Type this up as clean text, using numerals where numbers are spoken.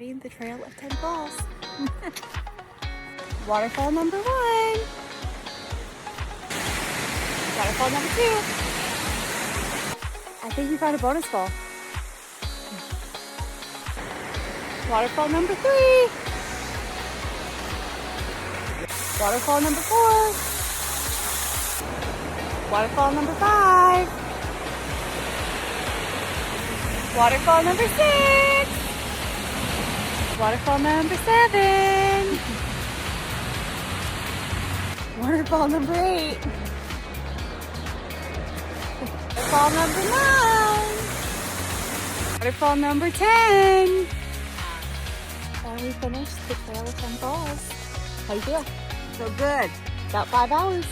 starting the Trail of 10 Falls. Waterfall number 1. Waterfall number 2. I think we found a bonus fall. Waterfall number 3. Waterfall number 4. Waterfall number 5. Waterfall number 6. Waterfall number 7. Waterfall number 8. Waterfall number 9. Waterfall number 10. And we finished the Trail of 10 Falls. How you feel? So good. About 5 hours.